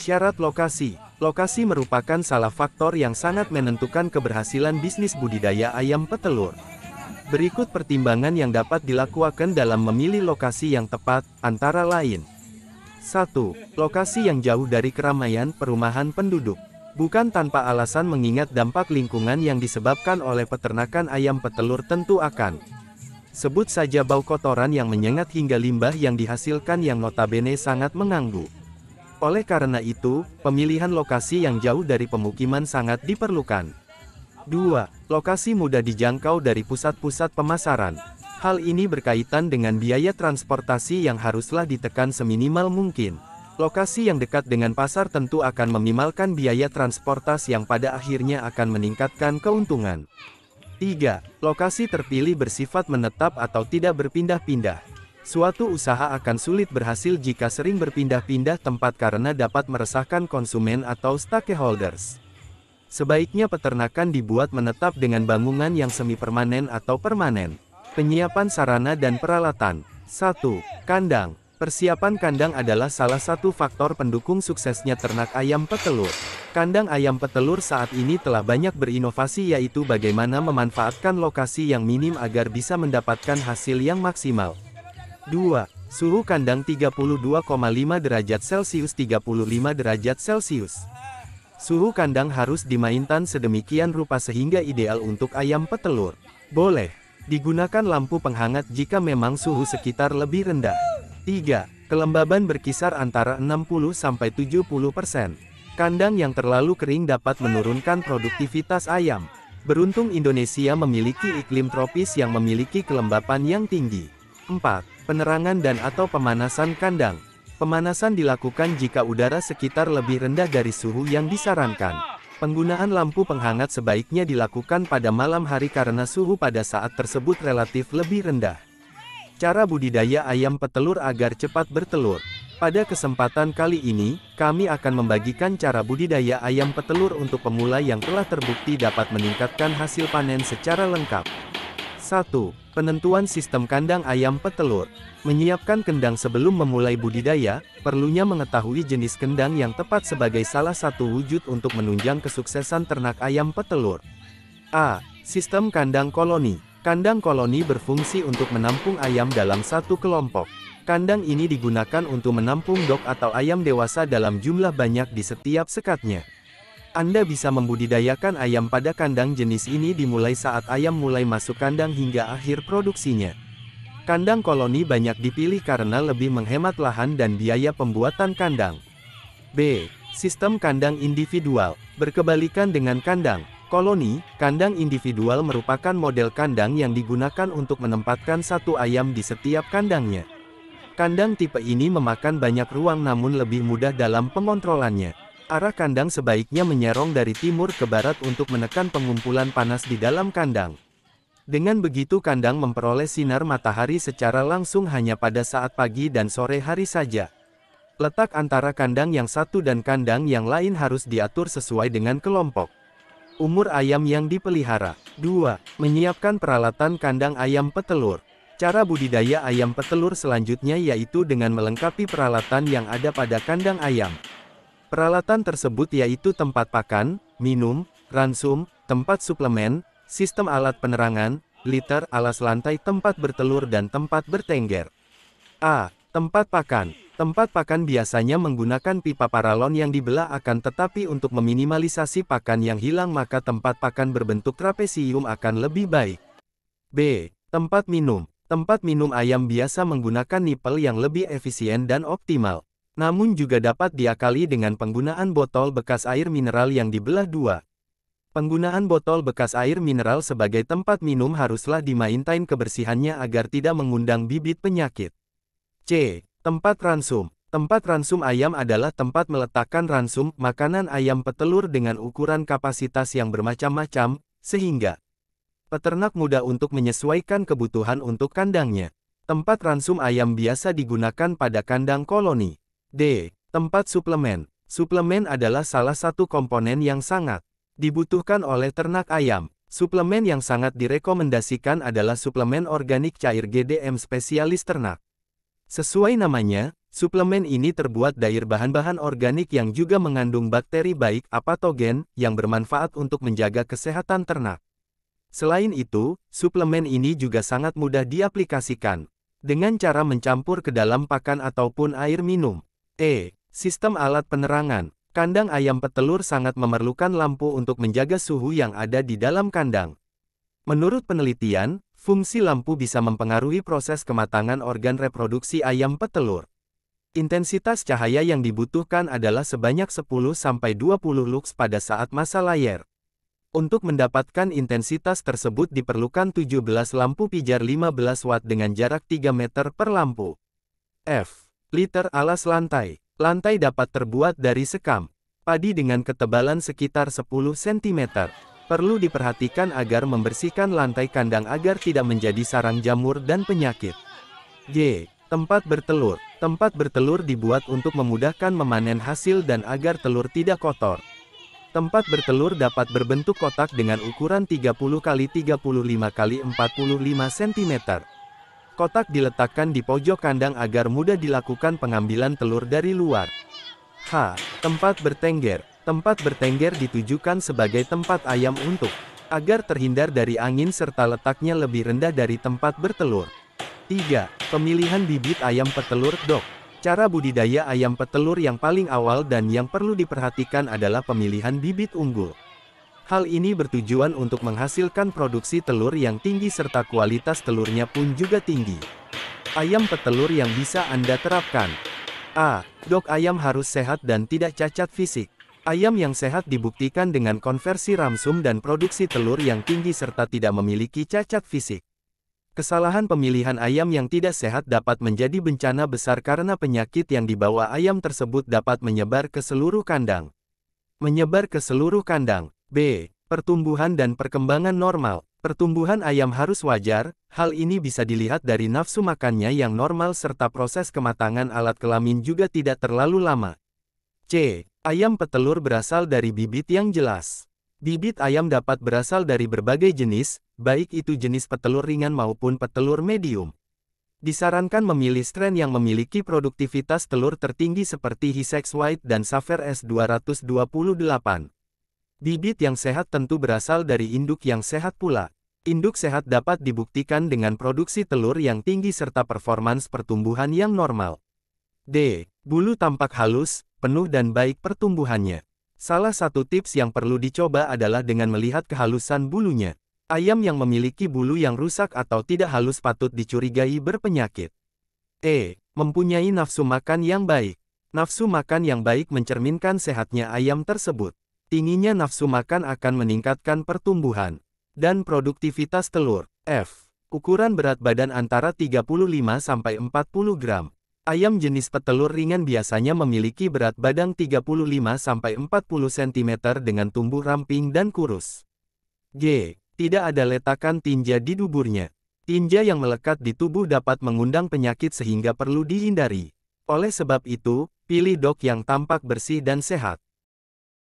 Syarat lokasi. Lokasi merupakan salah faktor yang sangat menentukan keberhasilan bisnis budidaya ayam petelur. Berikut pertimbangan yang dapat dilakukan dalam memilih lokasi yang tepat, antara lain. 1. Lokasi yang jauh dari keramaian perumahan penduduk. Bukan tanpa alasan mengingat dampak lingkungan yang disebabkan oleh peternakan ayam petelur tentu akan. Sebut saja bau kotoran yang menyengat hingga limbah yang dihasilkan yang notabene sangat mengganggu. Oleh karena itu, pemilihan lokasi yang jauh dari pemukiman sangat diperlukan. 2. Lokasi mudah dijangkau dari pusat-pusat pemasaran. Hal ini berkaitan dengan biaya transportasi yang haruslah ditekan seminimal mungkin. Lokasi yang dekat dengan pasar tentu akan meminimalkan biaya transportasi yang pada akhirnya akan meningkatkan keuntungan. 3. Lokasi terpilih bersifat menetap atau tidak berpindah-pindah. Suatu usaha akan sulit berhasil jika sering berpindah-pindah tempat karena dapat meresahkan konsumen atau stakeholders. Sebaiknya peternakan dibuat menetap dengan bangunan yang semi-permanen atau permanen. Penyiapan sarana dan peralatan. 1. Kandang. Persiapan kandang adalah salah satu faktor pendukung suksesnya ternak ayam petelur. Kandang ayam petelur saat ini telah banyak berinovasi, yaitu bagaimana memanfaatkan lokasi yang minim agar bisa mendapatkan hasil yang maksimal. 2. Suhu kandang 32,5 derajat Celcius 35 derajat Celcius. Suhu kandang harus dimainkan sedemikian rupa sehingga ideal untuk ayam petelur. Boleh digunakan lampu penghangat jika memang suhu sekitar lebih rendah. 3. Kelembaban berkisar antara 60–70%. Kandang yang terlalu kering dapat menurunkan produktivitas ayam. Beruntung Indonesia memiliki iklim tropis yang memiliki kelembapan yang tinggi. 4. Penerangan dan atau pemanasan kandang. Pemanasan dilakukan jika udara sekitar lebih rendah dari suhu yang disarankan. Penggunaan lampu penghangat sebaiknya dilakukan pada malam hari karena suhu pada saat tersebut relatif lebih rendah. Cara budidaya ayam petelur agar cepat bertelur. Pada kesempatan kali ini, kami akan membagikan cara budidaya ayam petelur untuk pemula yang telah terbukti dapat meningkatkan hasil panen secara lengkap. 1. Penentuan sistem kandang ayam petelur. Menyiapkan kandang sebelum memulai budidaya, perlunya mengetahui jenis kandang yang tepat sebagai salah satu wujud untuk menunjang kesuksesan ternak ayam petelur. A. Sistem kandang koloni. Kandang koloni berfungsi untuk menampung ayam dalam satu kelompok. Kandang ini digunakan untuk menampung dok atau ayam dewasa dalam jumlah banyak di setiap sekatnya. Anda bisa membudidayakan ayam pada kandang jenis ini dimulai saat ayam mulai masuk kandang hingga akhir produksinya. Kandang koloni banyak dipilih karena lebih menghemat lahan dan biaya pembuatan kandang. B. Sistem kandang individual. Berkebalikan dengan kandang koloni, kandang individual merupakan model kandang yang digunakan untuk menempatkan satu ayam di setiap kandangnya. Kandang tipe ini memakan banyak ruang namun lebih mudah dalam pengontrolannya. Arah kandang sebaiknya menyerong dari timur ke barat untuk menekan pengumpulan panas di dalam kandang. Dengan begitu kandang memperoleh sinar matahari secara langsung hanya pada saat pagi dan sore hari saja. Letak antara kandang yang satu dan kandang yang lain harus diatur sesuai dengan kelompok. Umur ayam yang dipelihara. 2. Menyiapkan peralatan kandang ayam petelur. Cara budidaya ayam petelur selanjutnya yaitu dengan melengkapi peralatan yang ada pada kandang ayam. Peralatan tersebut yaitu tempat pakan, minum, ransum, tempat suplemen, sistem alat penerangan, liter, alas lantai tempat bertelur dan tempat bertengger. A. Tempat pakan. Tempat pakan biasanya menggunakan pipa paralon yang dibelah akan tetapi untuk meminimalisasi pakan yang hilang maka tempat pakan berbentuk trapesium akan lebih baik. B. Tempat minum. Tempat minum ayam biasa menggunakan nipel yang lebih efisien dan optimal. Namun juga dapat diakali dengan penggunaan botol bekas air mineral yang dibelah dua. Penggunaan botol bekas air mineral sebagai tempat minum haruslah dimaintain kebersihannya agar tidak mengundang bibit penyakit. C. Tempat ransum. Tempat ransum ayam adalah tempat meletakkan ransum makanan ayam petelur dengan ukuran kapasitas yang bermacam-macam, sehingga peternak mudah untuk menyesuaikan kebutuhan untuk kandangnya. Tempat ransum ayam biasa digunakan pada kandang koloni. D. Tempat suplemen. Suplemen adalah salah satu komponen yang sangat dibutuhkan oleh ternak ayam. Suplemen yang sangat direkomendasikan adalah suplemen organik cair GDM spesialis ternak. Sesuai namanya, Suplemen ini terbuat dari bahan-bahan organik yang juga mengandung bakteri baik patogen yang bermanfaat untuk menjaga kesehatan ternak. Selain itu, suplemen ini juga sangat mudah diaplikasikan dengan cara mencampur ke dalam pakan ataupun air minum. Sistem alat penerangan. Kandang ayam petelur sangat memerlukan lampu untuk menjaga suhu yang ada di dalam kandang. Menurut penelitian, fungsi lampu bisa mempengaruhi proses kematangan organ reproduksi ayam petelur. Intensitas cahaya yang dibutuhkan adalah sebanyak 10–20 lux pada saat masa layar. Untuk mendapatkan intensitas tersebut diperlukan 17 lampu pijar 15 watt dengan jarak 3 meter per lampu. Liter alas lantai. Lantai dapat terbuat dari sekam padi dengan ketebalan sekitar 10 cm. Perlu diperhatikan agar membersihkan lantai kandang agar tidak menjadi sarang jamur dan penyakit. Tempat bertelur. Tempat bertelur dibuat untuk memudahkan memanen hasil dan agar telur tidak kotor. Tempat bertelur dapat berbentuk kotak dengan ukuran 30 x 35 x 45 cm. Kotak diletakkan di pojok kandang agar mudah dilakukan pengambilan telur dari luar. Tempat bertengger. Tempat bertengger ditujukan sebagai tempat ayam untuk agar terhindar dari angin serta letaknya lebih rendah dari tempat bertelur. 3. Pemilihan bibit ayam petelur Dok. Cara budidaya ayam petelur yang paling awal dan yang perlu diperhatikan adalah pemilihan bibit unggul. Hal ini bertujuan untuk menghasilkan produksi telur yang tinggi serta kualitas telurnya pun juga tinggi. Ayam petelur yang bisa Anda terapkan. Dok ayam harus sehat dan tidak cacat fisik. Ayam yang sehat dibuktikan dengan konversi ramsum dan produksi telur yang tinggi serta tidak memiliki cacat fisik. Kesalahan pemilihan ayam yang tidak sehat dapat menjadi bencana besar karena penyakit yang dibawa ayam tersebut dapat menyebar ke seluruh kandang. Menyebar ke seluruh kandang. Pertumbuhan dan perkembangan normal. Pertumbuhan ayam harus wajar, hal ini bisa dilihat dari nafsu makannya yang normal serta proses kematangan alat kelamin juga tidak terlalu lama. Ayam petelur berasal dari bibit yang jelas. Bibit ayam dapat berasal dari berbagai jenis, baik itu jenis petelur ringan maupun petelur medium. Disarankan memilih strain yang memiliki produktivitas telur tertinggi seperti Hissex White dan Saver S228. Bibit yang sehat tentu berasal dari induk yang sehat pula. Induk sehat dapat dibuktikan dengan produksi telur yang tinggi serta performans pertumbuhan yang normal. Bulu tampak halus, penuh dan baik pertumbuhannya. Salah satu tips yang perlu dicoba adalah dengan melihat kehalusan bulunya. Ayam yang memiliki bulu yang rusak atau tidak halus patut dicurigai berpenyakit. Mempunyai nafsu makan yang baik. Nafsu makan yang baik mencerminkan sehatnya ayam tersebut. Tingginya nafsu makan akan meningkatkan pertumbuhan dan produktivitas telur. Ukuran berat badan antara 35–40 gram. Ayam jenis petelur ringan biasanya memiliki berat badan 35–40 cm dengan tumbuh ramping dan kurus. Tidak ada letakan tinja di duburnya. Tinja yang melekat di tubuh dapat mengundang penyakit sehingga perlu dihindari. Oleh sebab itu, pilih dok yang tampak bersih dan sehat.